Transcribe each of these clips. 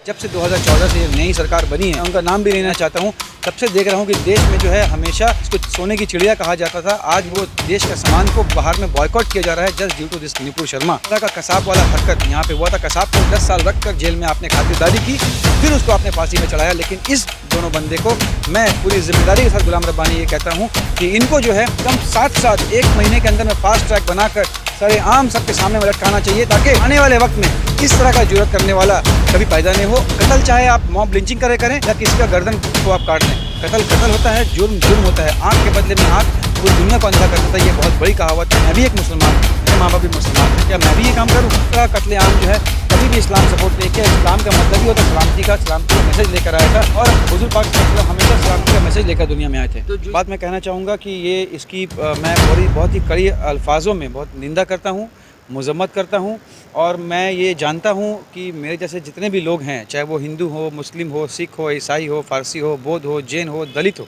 जब से 2014 से ये नई सरकार बनी है, उनका नाम भी लेना चाहता हूँ, तब से देख रहा हूँ कि देश में जो है हमेशा इसको सोने की चिड़िया कहा जाता था। आज वो देश का सामान को बाहर में बॉयकॉट किया जा रहा है just due to this Nupur Sharma का कसाब वाला हरकत यहाँ पे हुआ था। कसाब को 10 साल रख कर जेल में आपने खातिरदारी की, फिर उसको आपने फांसी में चढ़ाया। लेकिन इस दोनों बंदे को मैं पूरी जिम्मेदारी के साथ गुलाम रब्बानी ये कहता हूँ कि इनको जो है कम साथ 1 महीने के अंदर में फास्ट ट्रैक बनाकर सारे आम सबके सामने में लटकाना चाहिए, ताकि आने वाले वक्त में इस तरह का जुर्रत करने वाला कभी पैदा नहीं हो। कत्ल चाहे आप मॉब लिंचिंग करें या किसी का गर्दन को आप काट दें, कत्ल होता है, जुर्म होता है। आँख के बदले में आँख पूरी दुनिया को अंधा कर देता है। ये बहुत बड़ी कहावत है। मैं भी एक मुसलमान, मेरे माँ बाप भी मुसलमान हैं, क्या मैं भी ये काम करूँ? कत्लेआम जो है कभी भी इस्लाम सपोर्ट नहीं किया। इस्लाम का मतलब ही होता है सलामती का मैसेज लेकर आया था, और हुजूर पाक सल्लल्लाहु अलैहि वसल्लम हमेशा सलामती का मैसेज लेकर दुनिया में आए थे। तो बात मैं कहना चाहूँगा कि ये इसकी मैं बहुत ही कड़ी अल्फाजों में बहुत निंदा करता हूँ, मज़म्मत करता हूँ। और मैं ये जानता हूँ कि मेरे जैसे जितने भी लोग हैं, चाहे वो हिंदू हो, मुस्लिम हो, सिख हो, ईसाई हो, फारसी हो, बौद्ध हो, जैन हो, दलित हो,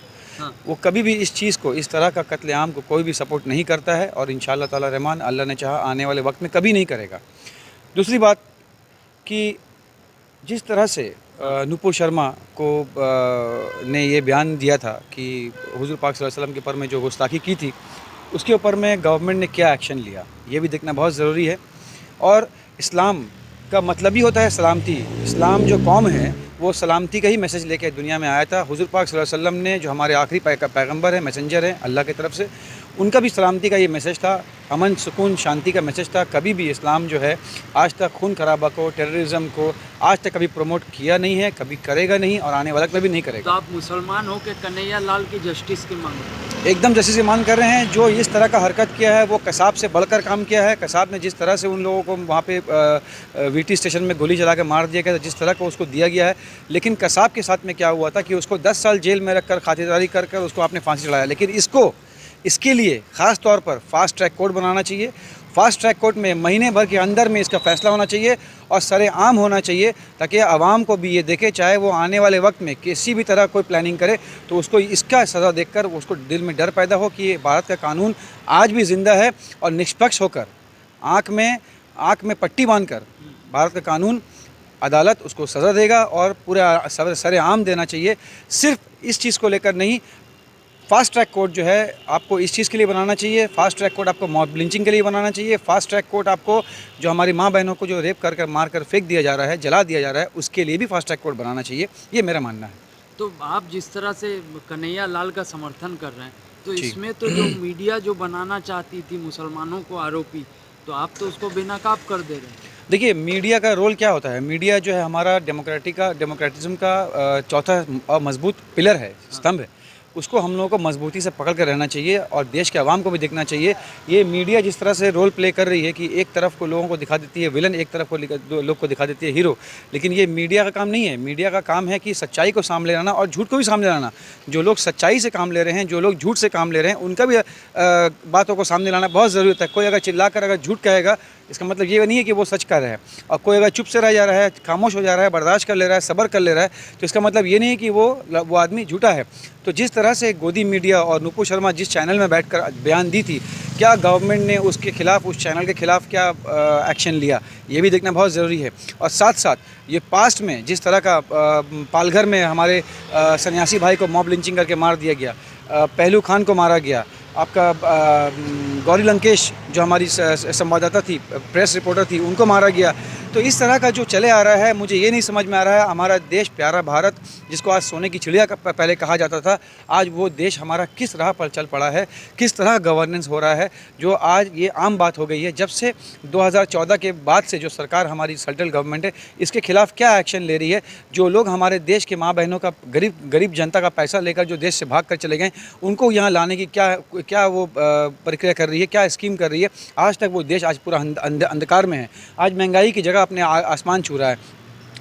वो कभी भी इस चीज़ को, इस तरह का कत्लेआम को कोई भी सपोर्ट नहीं करता है, और इंशाअल्लाह ताला रहमान अल्लाह ने चाहा आने वाले वक्त में कभी नहीं करेगा। दूसरी बात कि जिस तरह से नुपुर शर्मा को ने ये बयान दिया था कि हुजूर पाक सल्लल्लाहु अलैहि वसल्लम के ऊपर में जो गुस्ताखी की थी, उसके ऊपर में गवर्नमेंट ने क्या एक्शन लिया, ये भी देखना बहुत ज़रूरी है। और इस्लाम का मतलब ही होता है सलामती। इस्लाम जो कौम है वो सलामती का ही मैसेज लेके दुनिया में आया था। हुजूर पाक सल्लल्लाहु अलैहि वसल्लम ने, जो हमारे आखिरी पैगंबर हैं, मैसेंजर हैं अल्लाह की तरफ से, उनका भी सलामती का ये मैसेज था, अमन सुकून शांति का मैसेज था। कभी भी इस्लाम जो है आज तक खून खराबा को, टेररिज्म को आज तक कभी प्रमोट किया नहीं है, कभी करेगा नहीं, और आने वाला कभी नहीं करेगा। तो आप मुसलमान हो के कन्हैया लाल की जस्टिस की मांग एकदम जस्टिस की मांग कर रहे हैं। जो इस तरह का हरकत किया है वो कसाब से बढ़कर काम किया है। कसाब ने जिस तरह से उन लोगों को वहाँ पे वीटी स्टेशन में गोली चला के मार दिया गया, जिस तरह को उसको दिया गया है, लेकिन कसाब के साथ में क्या हुआ था कि उसको 10 साल जेल में रखकर खातिरदारी कर उसको आपने फांसी चढ़ाया। लेकिन इसके लिए ख़ास तौर पर फास्ट ट्रैक कोर्ट बनाना चाहिए। फास्ट ट्रैक कोर्ट में महीने भर के अंदर में इसका फ़ैसला होना चाहिए और सरेआम होना चाहिए, ताकि आवाम को भी ये देखे, चाहे वो आने वाले वक्त में किसी भी तरह कोई प्लानिंग करे तो उसको इसका सज़ा देखकर उसको दिल में डर पैदा हो कि भारत का कानून आज भी ज़िंदा है, और निष्पक्ष होकर आँख में पट्टी बांधकर भारत का कानून, अदालत उसको सज़ा देगा, और पूरा सरेआम देना चाहिए। सिर्फ इस चीज़ को लेकर नहीं, फास्ट ट्रैक कोर्ट जो है आपको इस चीज़ के लिए बनाना चाहिए। फास्ट ट्रैक कोर्ट आपको मॉब लिंचिंग के लिए बनाना चाहिए। फास्ट ट्रैक कोर्ट आपको जो हमारी माँ बहनों को जो रेप कर मार कर फेंक दिया जा रहा है, जला दिया जा रहा है, उसके लिए भी फास्ट ट्रैक कोर्ट बनाना चाहिए। ये मेरा मानना है। तो आप जिस तरह से कन्हैया लाल का समर्थन कर रहे हैं, तो इसमें तो जो मीडिया जो बनाना चाहती थी मुसलमानों को आरोपी, तो आप तो उसको बेनकाब कर दे रहे हैं। देखिए, मीडिया का रोल क्या होता है? मीडिया जो है हमारा डेमोक्रेटिज्म का चौथा और मजबूत पिलर है, स्तंभ है। उसको हम लोगों को मजबूती से पकड़ कर रहना चाहिए, और देश के आवाम को भी देखना चाहिए। ये मीडिया जिस तरह से रोल प्ले कर रही है कि एक तरफ को लोगों को दिखा देती है विलन, एक तरफ को लोग को दिखा देती है हीरो, लेकिन ये मीडिया का काम नहीं है। मीडिया का काम है कि सच्चाई को सामने लाना और झूठ को भी सामने लाना। जो लोग सच्चाई से काम ले रहे हैं, जो लोग झूठ से काम ले रहे हैं, उनका भी बातों को सामने लाना बहुत ज़रूरी होता है। कोई अगर चिल्ला कर अगर झूठ कहेगा, इसका मतलब ये नहीं है कि वो सच कर रहा है, और कोई अगर चुप से रह जा रहा है, खामोश हो जा रहा है, बर्दाश्त कर ले रहा है, सब्र कर ले रहा है, तो इसका मतलब ये नहीं है कि वो आदमी झूठा है। तो जिस तरह से गोदी मीडिया और नुपुर शर्मा जिस चैनल में बैठकर बयान दी थी, क्या गवर्नमेंट ने उसके खिलाफ, उस चैनल के खिलाफ क्या एक्शन लिया, ये भी देखना बहुत ज़रूरी है। और साथ ये पास्ट में जिस तरह का पालघर में हमारे सन्यासी भाई को मॉब लिंचिंग करके मार दिया गया, पहलू खान को मारा गया, आपका गौरी लंकेश जो हमारी संवाददाता थी, प्रेस रिपोर्टर थी, उनको मारा गया। तो इस तरह का जो चले आ रहा है, मुझे ये नहीं समझ में आ रहा है, हमारा देश प्यारा भारत, जिसको आज सोने की चिड़िया का पहले कहा जाता था, आज वो देश हमारा किस राह पर चल पड़ा है, किस तरह गवर्नेंस हो रहा है, जो आज ये आम बात हो गई है। जब से 2014 के बाद से जो सरकार हमारी सेंट्रल गवर्नमेंट है, इसके खिलाफ क्या एक्शन ले रही है। जो लोग हमारे देश के माँ बहनों का, गरीब जनता का पैसा लेकर जो देश से भाग कर चले गए, उनको यहाँ लाने की क्या वो प्रक्रिया कर रही है, क्या स्कीम कर रही है। आज तक वो देश आज पूरा अंधकार में है। आज महंगाई की जगह अपने आसमान छू रहा है।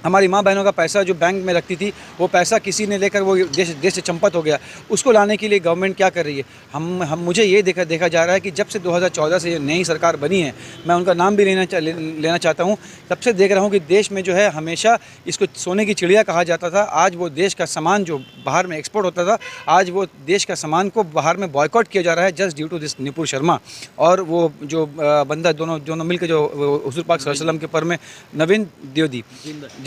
हमारी माँ बहनों का पैसा जो बैंक में रखती थी, वो पैसा किसी ने लेकर वो देश से चंपत हो गया। उसको लाने के लिए गवर्नमेंट क्या कर रही है? मुझे ये देखा जा रहा है कि जब से 2014 से ये नई सरकार बनी है, मैं उनका नाम भी लेना चाहता हूँ, तब से देख रहा हूँ कि देश में जो है हमेशा इसको सोने की चिड़िया कहा जाता था। आज वो देश का सामान जो बाहर में एक्सपोर्ट होता था, आज वो देश का सामान को बाहर में बॉयकॉट किया जा रहा है just due to this Nupur Sharma. और वो जो बंदा दोनों मिलकर जो हुजूर पाक सल्लल्लाहु अलैहि वसल्लम के ऊपर में नवीन द्विवेदी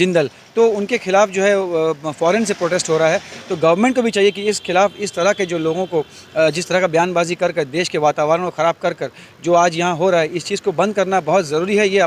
जिंदल, तो उनके खिलाफ जो है फ़ॉरेन से प्रोटेस्ट हो रहा है। तो गवर्नमेंट को भी चाहिए कि इस खिलाफ इस तरह के जो लोगों को जिस तरह का बयानबाजी कर कर देश के वातावरण को ख़राब कर कर जो आज यहाँ हो रहा है, इस चीज़ को बंद करना बहुत ज़रूरी है। ये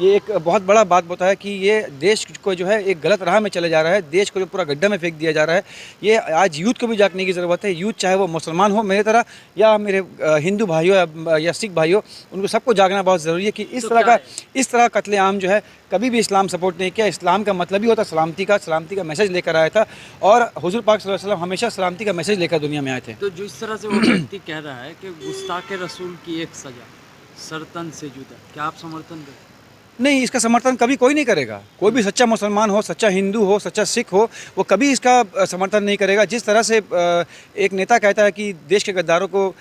एक बहुत बड़ा बात होता है कि ये देश को जो है एक गलत राह में चले जा रहा है, देश को जो पूरा गड्ढे में फेंक दिया जा रहा है। ये आज यूथ को भी जागने की ज़रूरत है। यूथ चाहे वो मुसलमान हो मेरे तरह या मेरे हिंदू भाइयों या सिख भाइयों, उनको सबको जागना बहुत ज़रूरी है कि इस तरह कत्लेआम जो है कभी भी इस्लाम सपोर्ट नहीं किया। इस्लाम का मतलब ही होता सलामती का मैसेज लेकर आया था और हुजूर पाक सल्लल्लाहु अलैहि वसल्लम हमेशा सलामती का मैसेज लेकर दुनिया में आए थे। तो जो इस तरह से वो व्यक्ति कह रहा है कि गुस्ताखे रसूल की एक सज़ा सरतन से जुदा, क्या आप समर्थन करें? नहीं, इसका समर्थन कभी कोई नहीं करेगा। कोई भी सच्चा मुसलमान हो, सच्चा हिंदू हो, सच्चा सिख हो, वो कभी इसका समर्थन नहीं करेगा। जिस तरह से एक नेता कहता है कि देश के गद्दारों को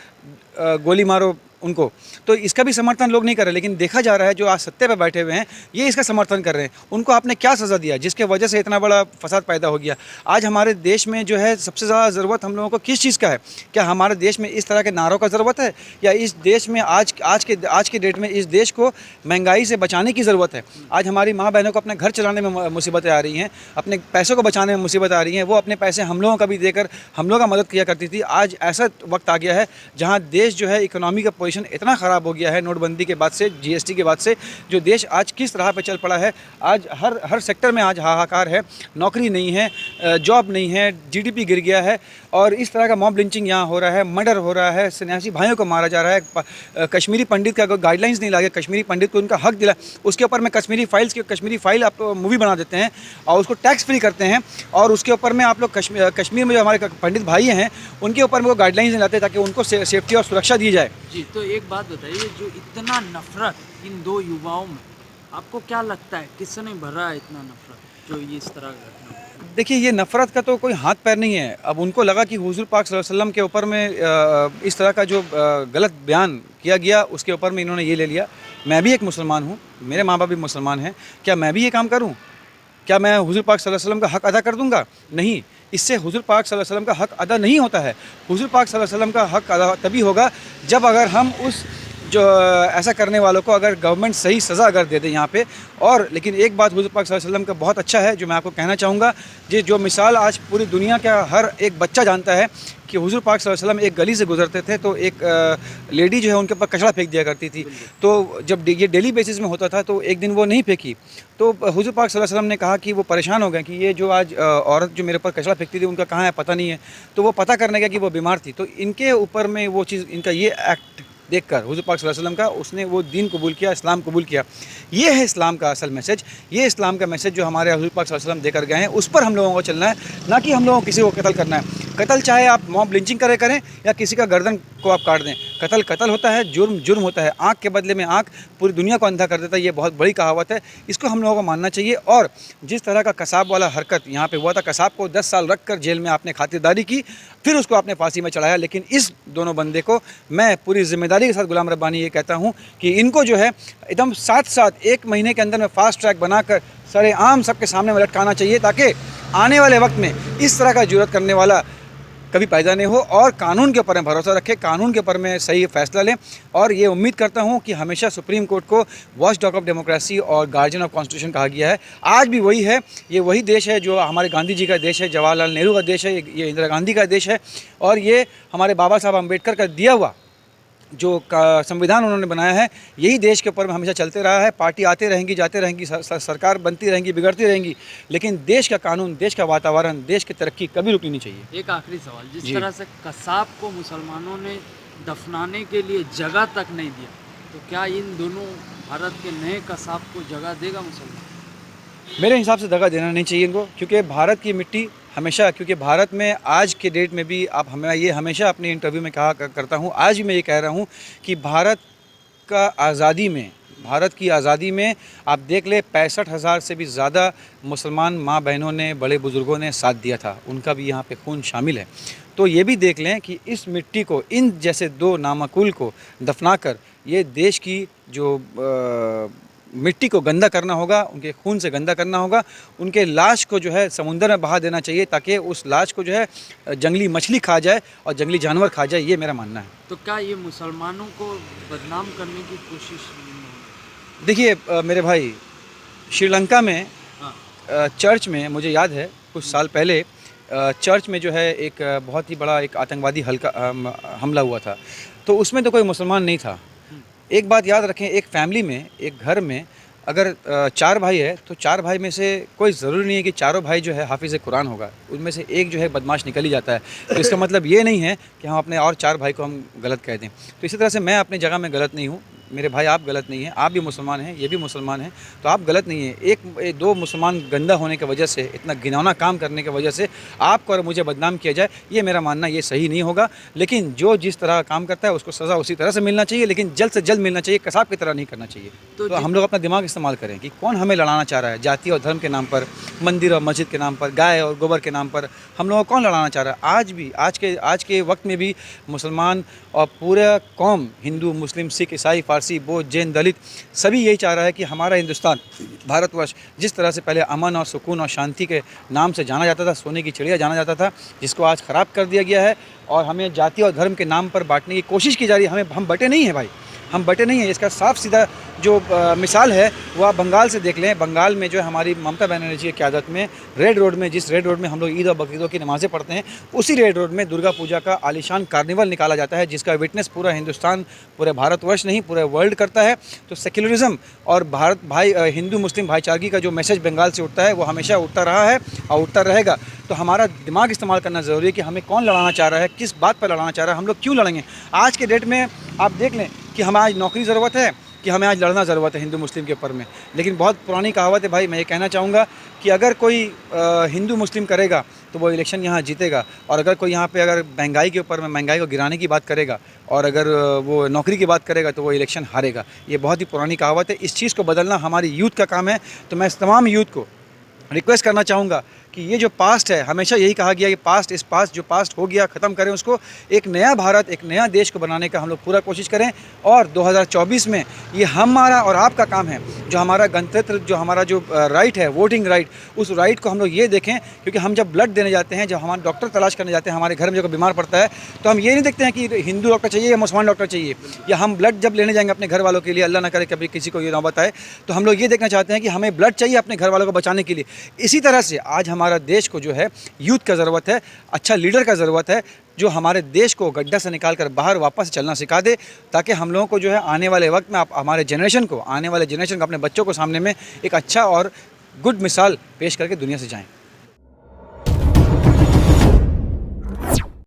गोली मारो उनको, तो इसका भी समर्थन लोग नहीं कर रहे। लेकिन देखा जा रहा है जो आज सत्ते पे बैठे हुए हैं ये इसका समर्थन कर रहे हैं। उनको आपने क्या सज़ा दिया जिसके वजह से इतना बड़ा फसाद पैदा हो गया? आज हमारे देश में जो है सबसे ज़्यादा ज़रूरत हम लोगों को किस चीज़ का है? क्या हमारे देश में इस तरह के नारों का ज़रूरत है, या इस देश में आज के डेट में इस देश को महंगाई से बचाने की ज़रूरत है? आज हमारी माँ बहनों को अपने घर चलाने में मुसीबतें आ रही हैं, अपने पैसों को बचाने में मुसीबत आ रही हैं। वो अपने पैसे हम लोगों का भी देकर हम लोगों का मदद किया करती थी। आज ऐसा वक्त आ गया है जहाँ देश जो है इकोनॉमी का पोजीशन इतना ख़राब हो गया है नोटबंदी के बाद से, जीएसटी के बाद से, जो देश आज किस राह पे चल पड़ा है। आज हर सेक्टर में आज हाहाकार है, नौकरी नहीं है, जॉब नहीं है, जीडीपी गिर गया है और इस तरह का मॉब लिंचिंग यहाँ हो रहा है, मर्डर हो रहा है, सन्यासी भाइयों को मारा जा रहा है। कश्मीरी पंडित का गाइडलाइंस नहीं लागे, कश्मीरी पंडित को उनका हक दिला, उसके ऊपर में कश्मीरी फाइल आप मूवी बना देते हैं और उसको टैक्स फ्री करते हैं और उसके ऊपर में आप लोग कश्मीर में जो हमारे पंडित भाई हैं उनके ऊपर में वो गाइडलाइंस नहीं लाते ताकि उनको सेफ्टी और सुरक्षा दी जाए। जी, तो एक बात बताइए, जो इतना नफरत इन दो युवाओं में, आपको क्या लगता है किसने भरा है इतना नफरत जो ये इस तरह का घटना? देखिए, ये नफ़रत का तो कोई हाथ पैर नहीं है। अब उनको लगा कि हुजूर पाक सल्लल्लाहु अलैहि वसल्लम के ऊपर में इस तरह का जो गलत बयान किया गया उसके ऊपर में इन्होंने ये ले लिया। मैं भी एक मुसलमान हूँ, मेरे माँ बाप भी मुसलमान हैं, क्या मैं भी ये काम करूँ? क्या मैं हुजूर पाक सल्लल्लाहु अलैहि वसल्लम का हक़ अदा कर दूँगा? नहीं, इससे हुजूर पाक सल्लल्लाहु अलैहि वसल्लम का हक़ अदा नहीं होता है। हुजूर पाक सल्लल्लाहु अलैहि वसल्लम का हक़ अदा तभी होगा जब अगर हम उस जो ऐसा करने वालों को अगर गवर्नमेंट सही सज़ा अगर दे दे यहाँ पे। और लेकिन एक बात हुजूर पाक सल्लल्लाहु अलैहि वसल्लम का बहुत अच्छा है जो मैं आपको कहना चाहूँगा, जो मिसाल आज पूरी दुनिया का हर एक बच्चा जानता है कि हुजूर पाक सल्लल्लाहु अलैहि वसल्लम एक गली से गुजरते थे तो एक लेडी जो है उनके ऊपर कचरा फेंक दिया करती थी। तो जब ये डेली बेसिस में होता था तो एक दिन वो नहीं फेंकी, तो हुजूर पाक सल्लल्लाहु अलैहि वसल्लम ने कहा कि वो परेशान हो गए कि ये जो आज औरत जो मेरे ऊपर कचरा फेंकती थी उनका कहाँ है पता नहीं है। तो वो पता करने गया कि वो बीमार थी, तो इनके ऊपर में वो चीज़, इनका ये एक्ट देखकर हुजूर पाक सल्लल्लाहु अलैहि वसल्लम का, उसने वो दीन कबूल किया, इस्लाम कबूल किया। ये है इस्लाम का असल मैसेज। ये इस्लाम का मैसेज जो हमारे हुजूर पाक सल्लल्लाहु अलैहि वसल्लम देकर गए हैं उस पर हम लोगों को चलना है, ना कि हम लोगों को किसी को कत्ल करना है। कत्ल चाहे आप मॉब लिंचिंग करें या किसी का गर्दन को आप काट दें, कत्ल होता है, जुर्म होता है। आँख के बदले में आँख पूरी दुनिया को अंधा कर देता है, ये बहुत बड़ी कहावत है, इसको हम लोगों को मानना चाहिए। और जिस तरह का कसाब वाला हरकत यहाँ पे हुआ था, कसाब को 10 साल रख कर जेल में आपने खातिरदारी की, फिर उसको आपने फांसी में चढ़ाया। लेकिन इस दोनों बंदे को मैं पूरी जिम्मेदारी के साथ गुलाम रब्बानी ये कहता हूँ कि इनको जो है एकदम साथ 1 महीने के अंदर में फास्ट ट्रैक बनाकर सरेआम सबके सामने में लटकाना चाहिए, ताकि आने वाले वक्त में इस तरह का जुर्रत करने वाला कभी पैदा नहीं हो और कानून के ऊपर में भरोसा रखें, कानून के ऊपर में सही फैसला लें। और ये उम्मीद करता हूँ कि हमेशा सुप्रीम कोर्ट को वॉच डॉग ऑफ डेमोक्रेसी और गार्जियन ऑफ कॉन्स्टिट्यूशन कहा गया है। आज भी वही है, ये वही देश है जो हमारे गांधी जी का देश है, जवाहरलाल नेहरू का देश है, ये इंदिरा गांधी का देश है और ये हमारे बाबा साहब अम्बेडकर का दिया हुआ जो संविधान उन्होंने बनाया है, यही देश के ऊपर में हमेशा चलते रहा है। पार्टी आते रहेंगी, जाते रहेंगी, सरकार बनती रहेंगी, बिगड़ती रहेंगी, लेकिन देश का कानून, देश का वातावरण, देश की तरक्की कभी रुकनी नहीं चाहिए। एक आखिरी सवाल, जिस तरह से कसाब को मुसलमानों ने दफनाने के लिए जगह तक नहीं दिया, तो क्या इन दोनों भारत के नए कसाब को जगह देगा मुसलमान? मेरे हिसाब से जगह देना नहीं चाहिए इनको, क्योंकि भारत की मिट्टी हमेशा, क्योंकि भारत में आज के डेट में भी आप हमें ये हमेशा अपने इंटरव्यू में कहा करता हूँ, आज भी मैं ये कह रहा हूँ कि भारत की आज़ादी में आप देख ले 65,000 से भी ज़्यादा मुसलमान माँ बहनों ने, बड़े बुज़ुर्गों ने साथ दिया था, उनका भी यहाँ पे खून शामिल है। तो ये भी देख लें कि इस मिट्टी को, इन जैसे 2 नामकुल को दफनाकर ये देश की जो मिट्टी को गंदा करना होगा, उनके खून से गंदा करना होगा, उनके लाश को जो है समुंदर में बहा देना चाहिए ताकि उस लाश को जो है जंगली मछली खा जाए और जंगली जानवर खा जाए, ये मेरा मानना है। तो क्या ये मुसलमानों को बदनाम करने की कोशिश नहीं है? देखिए मेरे भाई, श्रीलंका में चर्च में मुझे याद है कुछ साल पहले चर्च में जो है एक बहुत ही बड़ा एक आतंकवादी हमला हुआ था, तो उसमें तो कोई मुसलमान नहीं था। एक बात याद रखें, एक फैमिली में, एक घर में अगर 4 भाई है तो 4 भाई में से कोई ज़रूरी नहीं है कि चारों भाई जो है हाफिज़ कुरान होगा, उनमें से एक जो है बदमाश निकल ही जाता है। तो इसका मतलब ये नहीं है कि हम अपने और 4 भाई को हम गलत कह दें। तो इसी तरह से मैं अपनी जगह में गलत नहीं हूँ, मेरे भाई आप गलत नहीं हैं, आप भी मुसलमान हैं, ये भी मुसलमान हैं, तो आप गलत नहीं हैं। एक दो मुसलमान गंदा होने की वजह से, इतना घिनौना काम करने की वजह से आपको और मुझे बदनाम किया जाए, ये मेरा मानना ये सही नहीं होगा। लेकिन जो जिस तरह काम करता है उसको सज़ा उसी तरह से मिलना चाहिए, लेकिन जल्द से जल्द मिलना चाहिए, कसाब की तरह नहीं करना चाहिए। तो हम लोग अपना दिमाग इस्तेमाल करें कि कौन हमें लड़ाना चाह रहा है, जाति और धर्म के नाम पर, मंदिर और मस्जिद के नाम पर, गाय और गोबर के नाम पर हम लोगों को कौन लड़ाना चाह रहा है। आज भी आज के वक्त में भी मुसलमान और पूरा कौम, हिंदू, मुस्लिम, सिख, ईसाई, फारसी, बौद्ध, जैन, दलित, सभी यही चाह रहा है कि हमारा हिंदुस्तान, भारतवर्ष जिस तरह से पहले अमन और सुकून और शांति के नाम से जाना जाता था, सोने की चिड़िया जाना जाता था, जिसको आज ख़राब कर दिया गया है और हमें जाति और धर्म के नाम पर बांटने की कोशिश की जा रही है। हम बटे नहीं हैं भाई, हम बटे नहीं हैं। इसका साफ सीधा जो मिसाल है वो आप बंगाल से देख लें। बंगाल में जो हमारी ममता बनर्जी की क़यादत में रेड रोड में, जिस रेड रोड में हम लोग ईद और बकरीदों की नमाज़ें पढ़ते हैं, उसी रेड रोड में दुर्गा पूजा का आलीशान कार्निवल निकाला जाता है, जिसका विटनेस पूरा हिंदुस्तान, पूरे भारतवर्ष नहीं पूरे वर्ल्ड करता है। तो सेक्युलरिज्म और भारत भाई हिंदू मुस्लिम भाईचारगी का जो मैसेज बंगाल से उठता है वो हमेशा उठता रहा है और उठता रहेगा। तो हमारा दिमाग इस्तेमाल करना ज़रूरी है कि हमें कौन लड़ाना चाह रहा है, किस बात पर लड़ाना चाह रहा है, हम लोग क्यों लड़ेंगे। आज के डेट में आप देख लें कि हमें आज नौकरी ज़रूरत है, कि हमें आज लड़ना ज़रूरत है हिंदू मुस्लिम के ऊपर में। लेकिन बहुत पुरानी कहावत है भाई, मैं ये कहना चाहूँगा कि अगर कोई हिंदू मुस्लिम करेगा तो वो इलेक्शन यहाँ जीतेगा, और अगर कोई यहाँ पे अगर महंगाई के ऊपर में महंगाई को गिराने की बात करेगा और अगर वो नौकरी की बात करेगा तो वो इलेक्शन हारेगा। ये बहुत ही पुरानी कहावत है। इस चीज़ को बदलना हमारी यूथ का काम है। तो मैं इस तमाम यूथ को रिक्वेस्ट करना चाहूँगा कि ये जो पास्ट है, हमेशा यही कहा गया कि पास्ट इस पास्ट, जो पास्ट हो गया ख़त्म करें उसको, एक नया भारत, एक नया देश को बनाने का हम लोग पूरा कोशिश करें। और 2024 में ये हमारा और आपका काम है, जो हमारा गणतंत्र, जो हमारा जो राइट है, वोटिंग राइट, उस राइट को हम लोग ये देखें। क्योंकि हम जब ब्लड देने जाते हैं, जब हमारे डॉक्टर तलाश करने जाते हैं, हमारे घर में जो बीमार पड़ता है, तो हम ये नहीं देखते हैं कि हिंदू डॉक्टर चाहिए या मुसलमान डॉक्टर चाहिए, या हम ब्लड जब लेने जाएंगे अपने घर वालों के लिए, अल्लाह ना करे कभी किसी को ये नौबत आए, तो हम लोग ये देखना चाहते हैं कि हमें ब्लड चाहिए अपने घर वालों को बचाने के लिए। इसी तरह से आज हमारा देश को जो है यूथ का ज़रूरत है, अच्छा लीडर का ज़रूरत है, जो हमारे देश को गड्ढा से निकाल कर बाहर वापस चलना सिखा दे, ताकि हम लोगों को जो है आने वाले वक्त में, हमारे जनरेशन को, आने वाले जनरेशन को, अपने बच्चों को सामने में एक अच्छा और गुड मिसाल पेश करके दुनिया से जाएं।